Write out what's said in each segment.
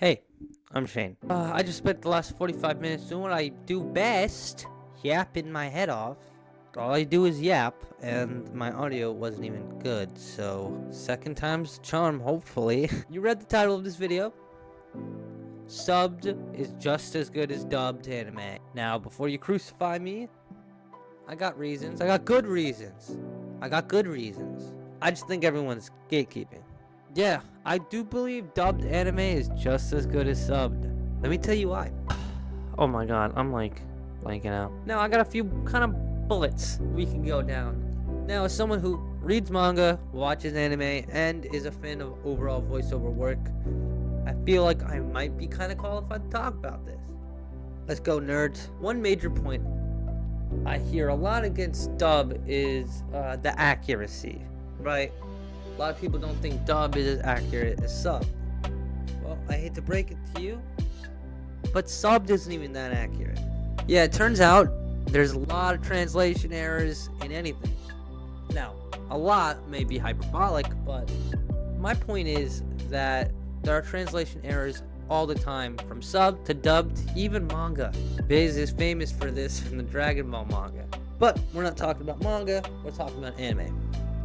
Hey, I'm Shane. I just spent the last 45 minutes doing what I do best, yapping my head off. All I do is yap, and my audio wasn't even good, so second time's the charm, hopefully. You read the title of this video. Subbed is just as good as dubbed anime. Now, before you crucify me, I got reasons. I got good reasons. I just think everyone's gatekeeping. Yeah, I do believe dubbed anime is just as good as subbed. Let me tell you why. Oh my god, I'm like blanking out. Now, I got a few kind of bullets we can go down. Now, as someone who reads manga, watches anime, and is a fan of overall voiceover work, I feel like I might be kind of qualified to talk about this. Let's go, nerds. One major point I hear a lot against dub is the accuracy, right? A lot of people don't think dub is as accurate as sub. Well, I hate to break it to you, but subbed isn't even that accurate. Yeah, it turns out there's a lot of translation errors in anything. Now, a lot may be hyperbolic, but my point is that there are translation errors all the time, from sub to dubbed, even manga. Biz is famous for this in the Dragon Ball manga. But we're not talking about manga, we're talking about anime.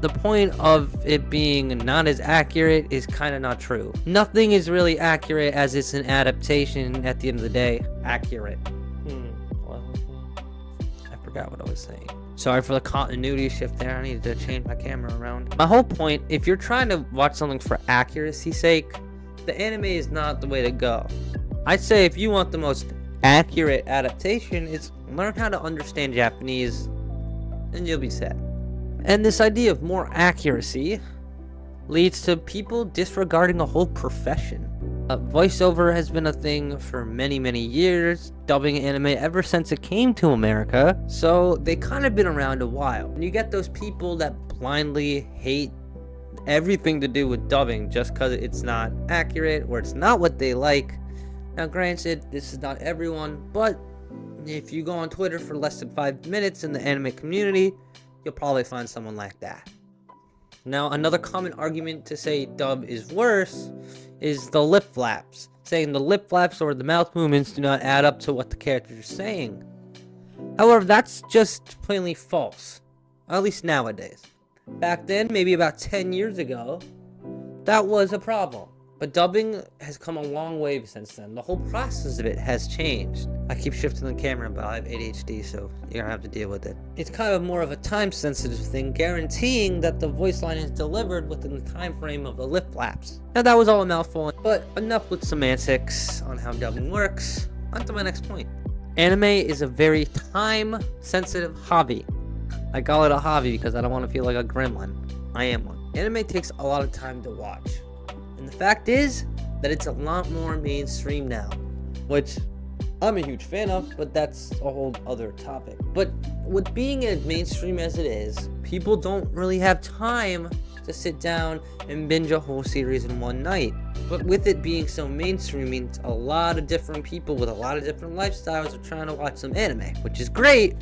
The point of it being not as accurate is kind of not true. Nothing is really accurate as it's an adaptation at the end of the day. Accurate. I forgot what I was saying. Sorry for the continuity shift there. I needed to change my camera around. My whole point, if you're trying to watch something for accuracy's sake, the anime is not the way to go. I'd say if you want the most accurate adaptation, it's learn how to understand Japanese and you'll be set. And this idea of more accuracy leads to people disregarding a whole profession. Voiceover has been a thing for many years, dubbing anime ever since it came to America, so they kind of been around a while. And you get those people that blindly hate everything to do with dubbing just because it's not accurate or it's not what they like. Now granted, this is not everyone, but if you go on Twitter for less than 5 minutes in the anime community, you'll probably find someone like that. Now, another common argument to say dub is worse is the lip flaps, saying the lip flaps or the mouth movements do not add up to what the character is saying. However, that's just plainly false, at least nowadays. Back then, maybe about 10 years ago, that was a problem. But dubbing has come a long way since then. The whole process of it has changed. I keep shifting the camera, but I have ADHD, so you're gonna have to deal with it. It's kind of more of a time-sensitive thing, guaranteeing that the voice line is delivered within the time frame of the lip flaps. Now that was all a mouthful, but enough with semantics on how dubbing works. On to my next point. Anime is a very time-sensitive hobby. I call it a hobby because I don't want to feel like a gremlin. I am one. Anime takes a lot of time to watch. And the fact is that it's a lot more mainstream now, which I'm a huge fan of, but that's a whole other topic. But with being as mainstream as it is, people don't really have time to sit down and binge a whole series in one night. But with it being so mainstream means a lot of different people with a lot of different lifestyles are trying to watch some anime, which is great,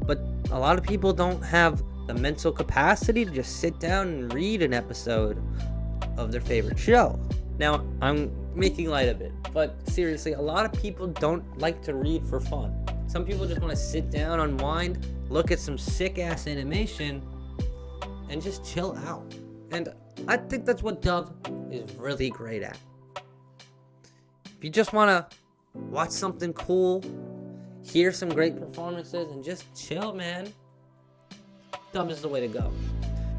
but a lot of people don't have the mental capacity to just sit down and read an episode of their favorite show. Now, I'm making light of it, but seriously, a lot of people don't like to read for fun. Some people just want to sit down, unwind, look at some sick-ass animation, and just chill out. And I think that's what dub is really great at. If you just want to watch something cool, hear some great performances, and just chill, man, dub is the way to go.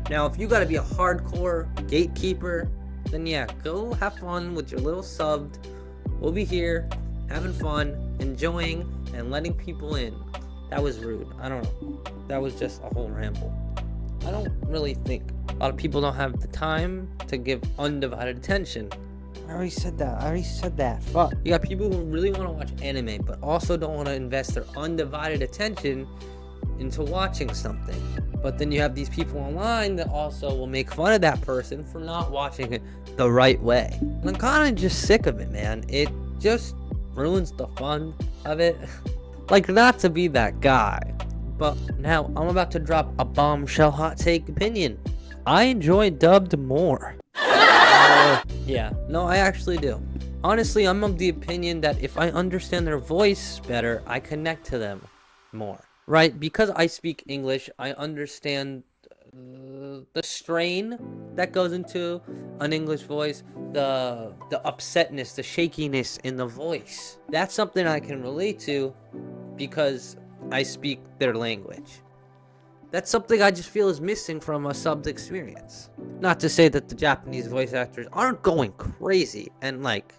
Now, if you gotta be a hardcore gatekeeper, then yeah, go have fun with your little subbed. We'll be here, having fun, enjoying, and letting people in. That was rude. I don't know. That was just a whole ramble. I don't really think a lot of people don't have the time to give undivided attention. I already said that. Fuck. You got people who really want to watch anime, but also don't want to invest their undivided attention into watching something. But then you have these people online that also will make fun of that person for not watching it the right way. And I'm kind of just sick of it, man. It just ruins the fun of it. Like, not to be that guy, but now I'm about to drop a bombshell hot take opinion. I enjoy dubbed more. Yeah, no, I actually do. Honestly, I'm of the opinion that if I understand their voice better, I connect to them more. Right? Because I speak English, I understand the strain that goes into an English voice, the upsetness, the shakiness in the voice. That's something I can relate to because I speak their language. That's something I just feel is missing from a subbed experience. Not to say that the Japanese voice actors aren't going crazy and like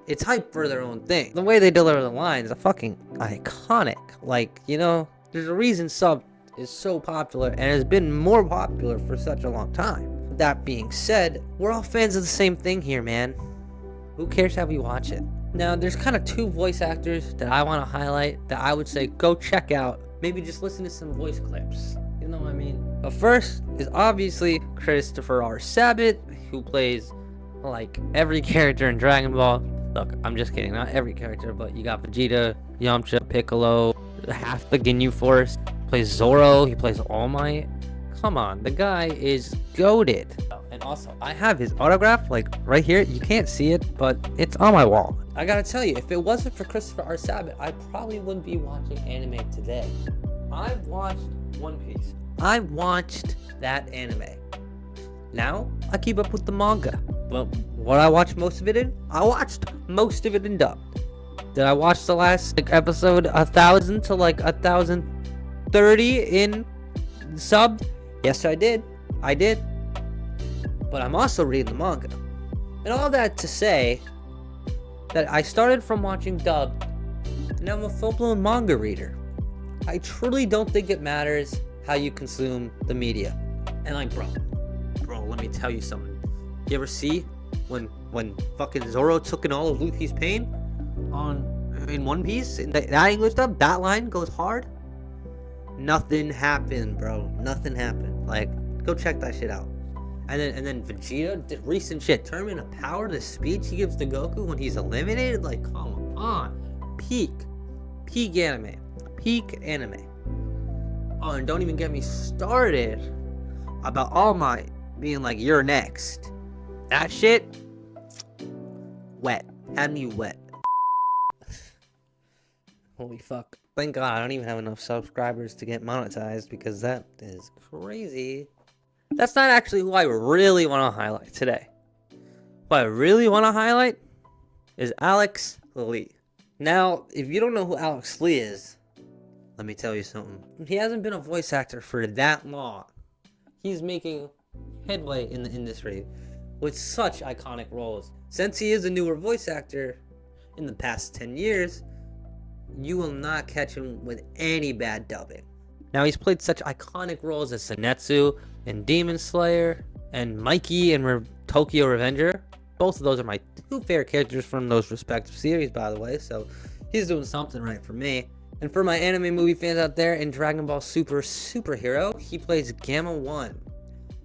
it's hype for their own thing. The way they deliver the lines are fucking iconic. Like, you know, there's a reason sub is so popular and has been more popular for such a long time. That being said, we're all fans of the same thing here, man. Who cares how we watch it? Now, there's kind of two voice actors that I want to highlight that I would say go check out. Maybe just listen to some voice clips. You know what I mean? But first is obviously Christopher R. Sabat, who plays like every character in Dragon Ball. Look, I'm just kidding. Not every character, but you got Vegeta, Yamcha, Piccolo, half the Ginyu Force. Plays Zoro. He plays All Might. Come on, the guy is goated. And also, I have his autograph, like, right here. You can't see it, but it's on my wall. I gotta tell you, if it wasn't for Christopher R. Sabat, I probably wouldn't be watching anime today. I've watched One Piece. I watched that anime. Now, I keep up with the manga. Well, what I watched most of it in? I watched most of it in dub. Did I watch the last episode 1,000 to like 1,030 in sub? Yes, I did. I did. But I'm also reading the manga. And all that to say that I started from watching dub, and now I'm a full-blown manga reader. I truly don't think it matters how you consume the media. And like, bro, let me tell you something. You ever see when fucking Zoro took in all of Luffy's pain in One Piece? In that English dub, that line goes hard. Nothing happened, bro. Nothing happened. Like, go check that shit out. And then Vegeta did recent shit. Tournament of Power, the speech he gives to Goku when he's eliminated. Like, come on. Peak anime. Peak anime. Oh, and don't even get me started about All Might being like, you're next. That shit, wet. Had me wet. Holy fuck. Thank God I don't even have enough subscribers to get monetized because that is crazy. That's not actually who I really want to highlight today. What I really want to highlight is Alex Lee. Now, if you don't know who Alex Lee is, let me tell you something. He hasn't been a voice actor for that long. He's making headway in the industry with such iconic roles. Since he is a newer voice actor in the past 10 years, you will not catch him with any bad dubbing. Now, he's played such iconic roles as Senetsu in Demon Slayer and Mikey in Tokyo Revenger. Both of those are my two favorite characters from those respective series, by the way, so he's doing something right for me. And for my anime movie fans out there, in Dragon Ball Superhero, he plays Gamma 1.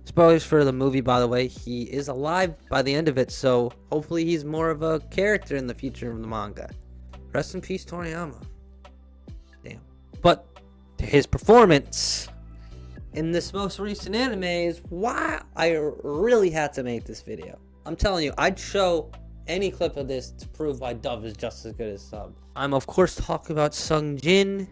Spoilers for the movie, by the way. He is alive by the end of it, so hopefully he's more of a character in the future of the manga. Rest in peace, Toriyama. Damn. But his performance in this most recent anime is why I really had to make this video. I'm telling you, I'd show any clip of this to prove why dub is just as good as sub. I'm of course talking about Sung Jin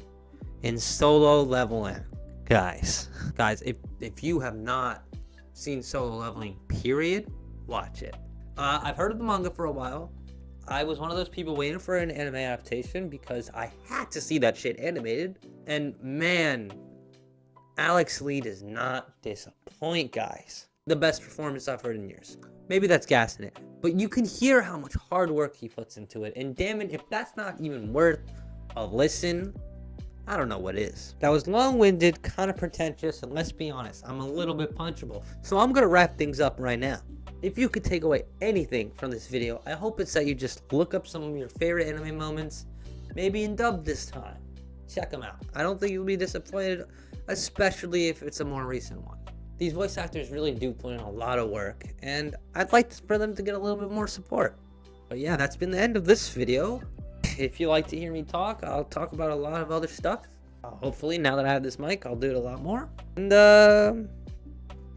in Solo Leveling. Guys, if you have not seen Solo Leveling, period, watch it. I've heard of the manga for a while. I was one of those people waiting for an anime adaptation because I had to see that shit animated. And man, Alex Lee does not disappoint, guys. The best performance I've heard in years. Maybe that's gassing it, but you can hear how much hard work he puts into it. And damn it, if that's not even worth a listen, I don't know what is. That was long-winded, kind of pretentious, and let's be honest, I'm a little bit punchable. So I'm gonna wrap things up right now. If you could take away anything from this video, I hope it's that you just look up some of your favorite anime moments, maybe in dub this time. Check them out. I don't think you'll be disappointed, especially if it's a more recent one. These voice actors really do put in a lot of work, and I'd like for them to get a little bit more support. But yeah, that's been the end of this video. If you like to hear me talk, I'll talk about a lot of other stuff. Hopefully, now that I have this mic, I'll do it a lot more. And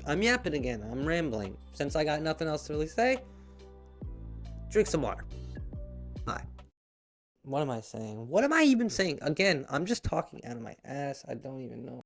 I'm yapping again. I'm rambling. Since I got nothing else to really say, Drink some water. Bye. What am I saying? What am I even saying? Again, I'm just talking out of my ass. I don't even know.